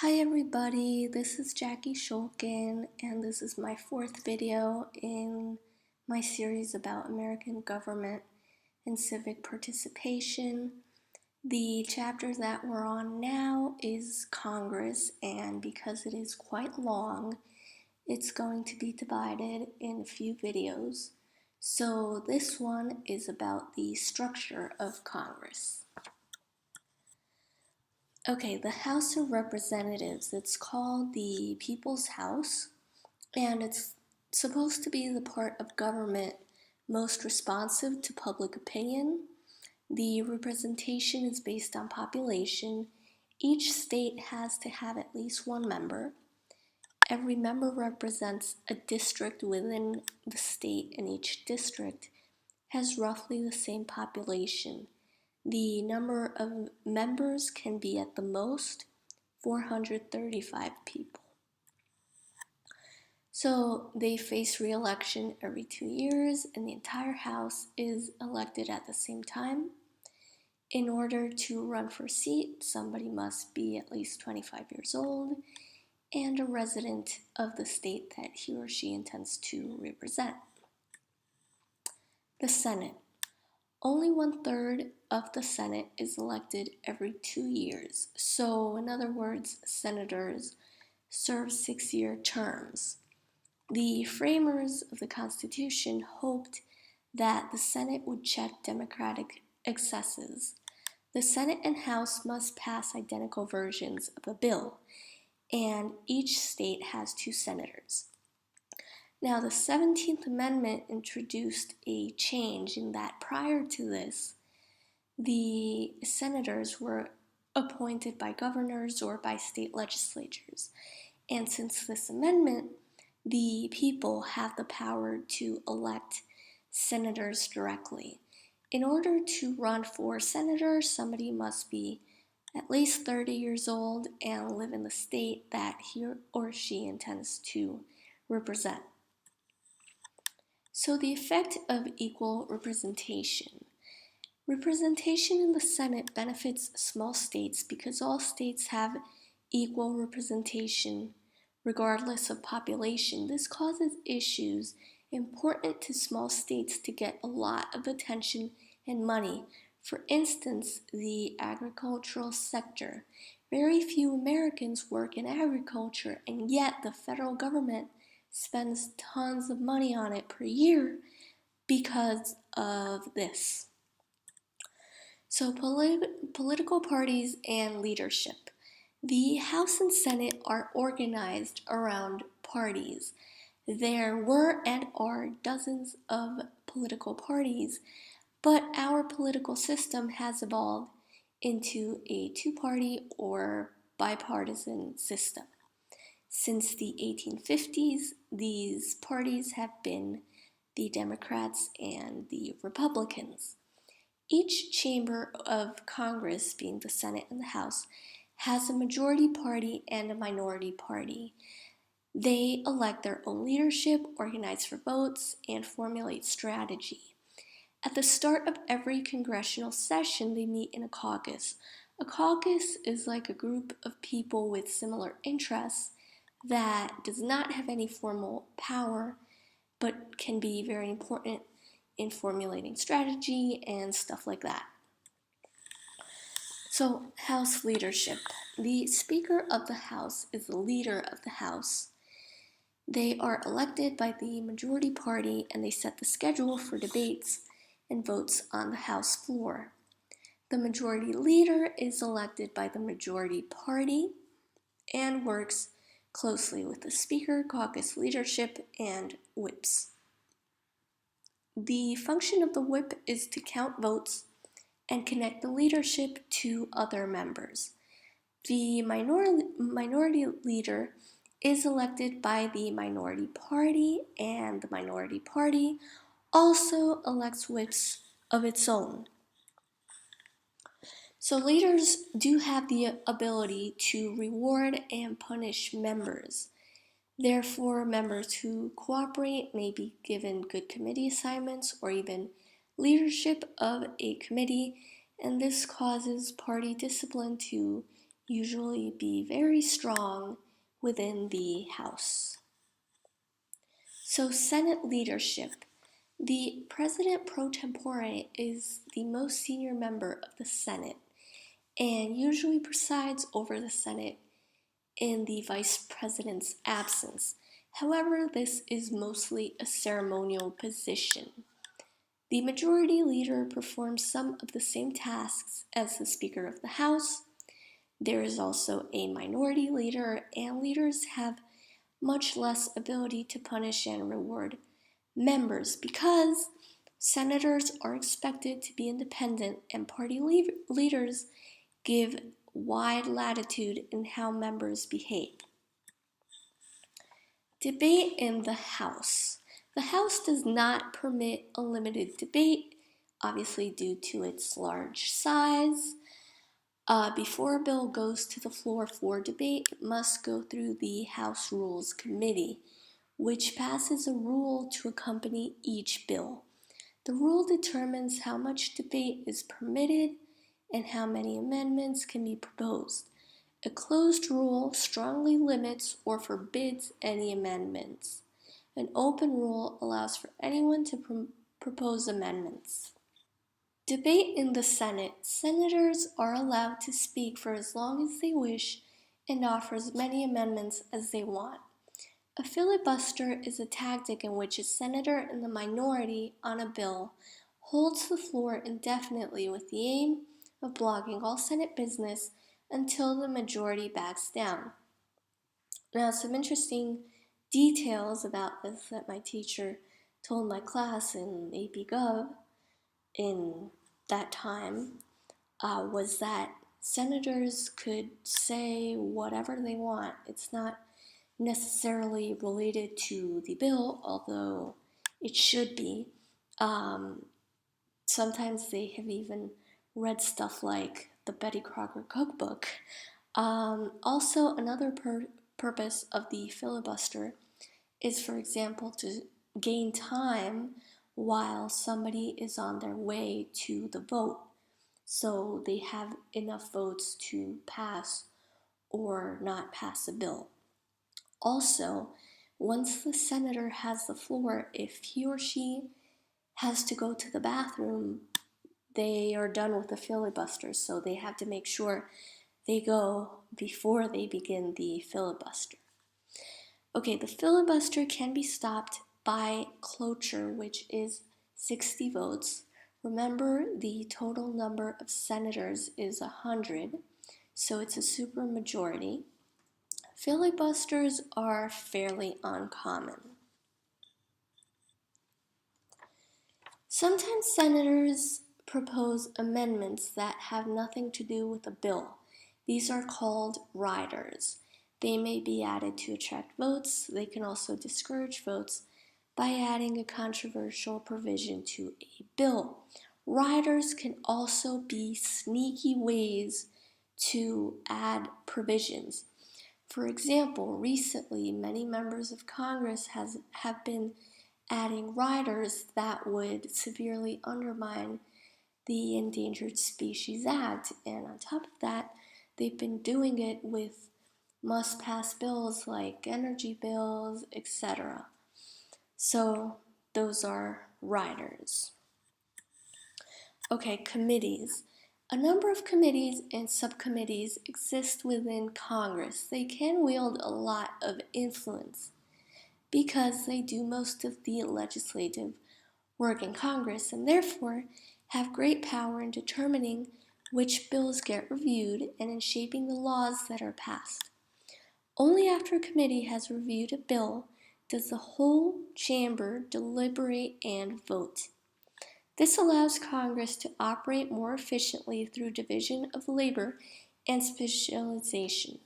Hi everybody, this is Jackie Shulkin, and this is my fourth video in my series about American government and civic participation. The chapter that we're on now is Congress, and because it is quite long, it's going to be divided in a few videos. So this one is about the structure of Congress. Okay, the House of Representatives, it's called the People's House, and it's supposed to be the part of government most responsive to public opinion. The representation is based on population. Each state has to have at least one member. Every member represents a district within the state, and each district has roughly the same population. The number of members can be at the most 435 people. So they face re-election every 2 years, and the entire House is elected at the same time. In order to run for a seat, somebody must be at least 25 years old and a resident of the state that he or she intends to represent. The Senate. Only 1/3 of the Senate is elected every 2 years. So, in other words, senators serve 6-year terms. The framers of the Constitution hoped that the Senate would check Democratic excesses. The Senate and House must pass identical versions of a bill, and each state has 2 senators. Now, the 17th Amendment introduced a change in that prior to this, the senators were appointed by governors or by state legislatures. And since this amendment, the people have the power to elect senators directly. In order to run for senator, somebody must be at least 30 years old and live in the state that he or she intends to represent. So the effect of equal representation. Representation in the Senate benefits small states because all states have equal representation regardless of population. This causes issues important to small states to get a lot of attention and money. For instance, the agricultural sector. Very few Americans work in agriculture, and yet the federal government spends tons of money on it per year because of this. So political parties and leadership. The House and Senate are organized around parties. There were and are dozens of political parties, but our political system has evolved into a two-party or bipartisan system. Since the 1850s, these parties have been the Democrats and the Republicans. Each chamber of Congress, being the Senate and the House, has a majority party and a minority party. They elect their own leadership, organize for votes, and formulate strategy. At the start of every congressional session, they meet in a caucus. A caucus is like a group of people with similar interests that does not have any formal power, but can be very important in formulating strategy and stuff like that. So, House leadership. The Speaker of the House is the leader of the House. They are elected by the majority party, and they set the schedule for debates and votes on the House floor. The majority leader is elected by the majority party and works closely with the Speaker, caucus leadership, and whips. The function of the whip is to count votes and connect the leadership to other members. The minority leader is elected by the minority party, and the minority party also elects whips of its own. So leaders do have the ability to reward and punish members. Therefore, members who cooperate may be given good committee assignments or even leadership of a committee, and this causes party discipline to usually be very strong within the House. So Senate leadership. The President pro tempore is the most senior member of the Senate and usually presides over the Senate in the Vice President's absence. However, this is mostly a ceremonial position. The Majority Leader performs some of the same tasks as the Speaker of the House. There is also a Minority Leader, and leaders have much less ability to punish and reward members because senators are expected to be independent and party leaders give wide latitude in how members behave. Debate in the House. The House does not permit unlimited debate, obviously due to its large size. Before a bill goes to the floor for debate, it must go through the House Rules Committee, which passes a rule to accompany each bill. The rule determines how much debate is permitted and how many amendments can be proposed. A closed rule strongly limits or forbids any amendments. An open rule allows for anyone to propose amendments. Debate in the Senate. Senators are allowed to speak for as long as they wish and offer as many amendments as they want. A filibuster is a tactic in which a senator in the minority on a bill holds the floor indefinitely with the aim of blocking all Senate business until the majority backs down. Now, some interesting details about this that my teacher told my class in AP Gov in that time was that senators could say whatever they want. It's not necessarily related to the bill, although it should be. Sometimes they have even read stuff like the Betty Crocker cookbook. Also, another purpose of the filibuster is, for example, to gain time while somebody is on their way to the vote. So they have enough votes to pass or not pass a bill. Also, once the senator has the floor, if he or she has to go to the bathroom, they are done with the filibuster, so they have to make sure they go before they begin the filibuster. Okay, the filibuster can be stopped by cloture, which is 60 votes. Remember, the total number of senators is 100, so it's a supermajority. Filibusters are fairly uncommon. Sometimes senators propose amendments that have nothing to do with a bill. These are called riders. They may be added to attract votes. They can also discourage votes by adding a controversial provision to a bill. Riders can also be sneaky ways to add provisions. For example, recently many members of Congress have been adding riders that would severely undermine the Endangered Species Act. And on top of that, they've been doing it with must-pass bills like energy bills, etc. So those are riders. Okay, committees. A number of committees and subcommittees exist within Congress. They can wield a lot of influence because they do most of the legislative work in Congress and therefore have great power in determining which bills get reviewed and in shaping the laws that are passed. Only after a committee has reviewed a bill does the whole chamber deliberate and vote. This allows Congress to operate more efficiently through division of labor and specialization.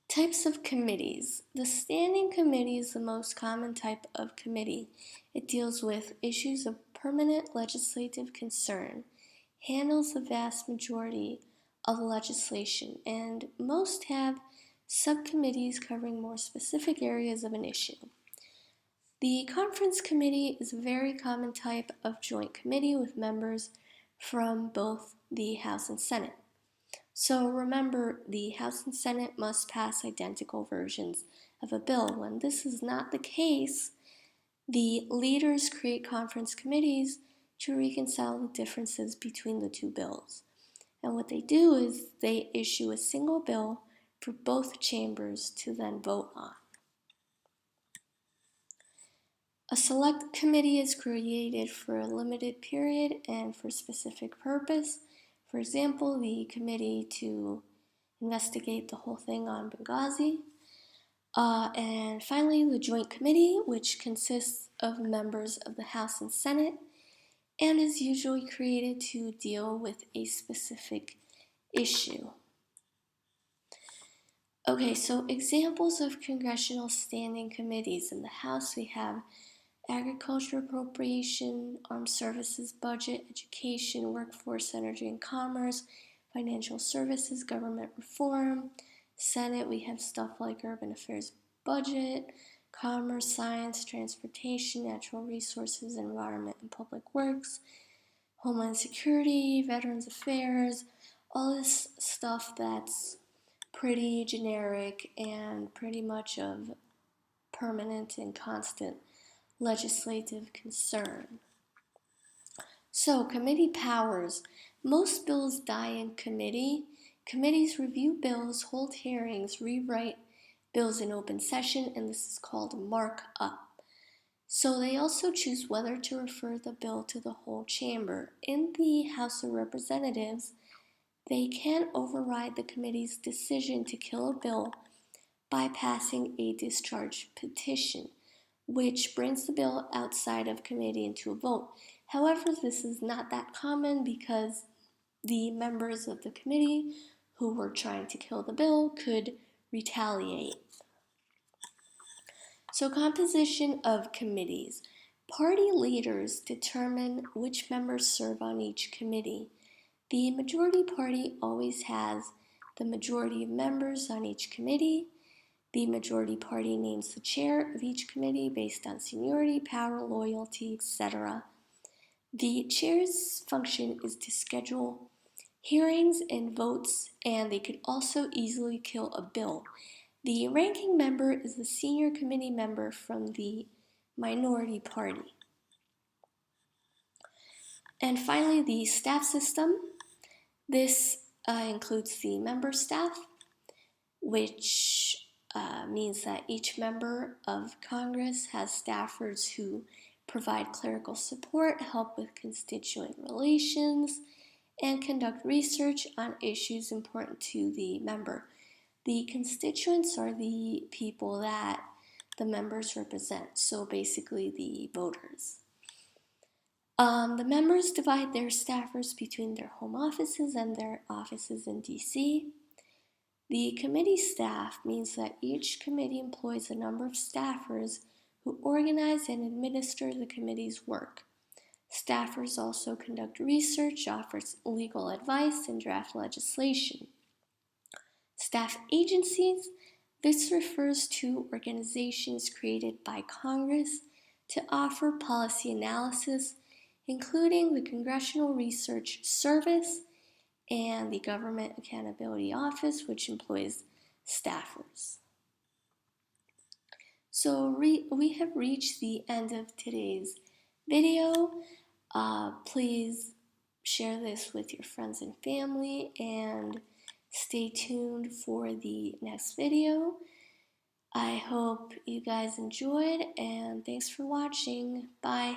Types of committees. The Standing Committee is the most common type of committee. It deals with issues of permanent legislative concern, handles the vast majority of legislation, and most have subcommittees covering more specific areas of an issue. The Conference Committee is a very common type of joint committee with members from both the House and Senate. So remember, the House and Senate must pass identical versions of a bill. When this is not the case, the leaders create conference committees to reconcile the differences between the two bills. And what they do is they issue a single bill for both chambers to then vote on. A select committee is created for a limited period and for a specific purpose. For example, the committee to investigate the whole thing on Benghazi. And finally, the Joint Committee, which consists of members of the House and Senate and is usually created to deal with a specific issue. Okay, so examples of congressional standing committees. In the House, we have Agriculture Appropriation, Armed Services Budget, Education, Workforce, Energy and Commerce, Financial Services, Government Reform. Senate, we have stuff like Urban Affairs Budget, Commerce, Science, Transportation, Natural Resources, Environment and Public Works, Homeland Security, Veterans Affairs, all this stuff that's pretty generic and pretty much of permanent and constant legislative concern. So, committee powers. Most bills die in committee. Committees review bills, hold hearings, rewrite bills in open session, and this is called markup. So they also choose whether to refer the bill to the whole chamber. In the House of Representatives, they can override the committee's decision to kill a bill by passing a discharge petition, which brings the bill outside of committee into a vote. However, this is not that common because the members of the committee who were trying to kill the bill could retaliate. So, composition of committees. Party leaders determine which members serve on each committee. The majority party always has the majority of members on each committee. The majority party names the chair of each committee based on seniority, power, loyalty, etc. The chair's function is to schedule hearings and votes, and they could also easily kill a bill. The ranking member is the senior committee member from the minority party. And finally, the staff system. This includes the member staff, which means that each member of Congress has staffers who provide clerical support, help with constituent relations, and conduct research on issues important to the member. The constituents are the people that the members represent, so basically the voters. The members divide their staffers between their home offices and their offices in DC. The committee staff means that each committee employs a number of staffers who organize and administer the committee's work. Staffers also conduct research, offer legal advice, and draft legislation. Staff agencies. This refers to organizations created by Congress to offer policy analysis, including the Congressional Research Service and the Government Accountability Office, which employs staffers. So we have reached the end of today's video. Please share this with your friends and family and stay tuned for the next video. I hope you guys enjoyed and thanks for watching. Bye.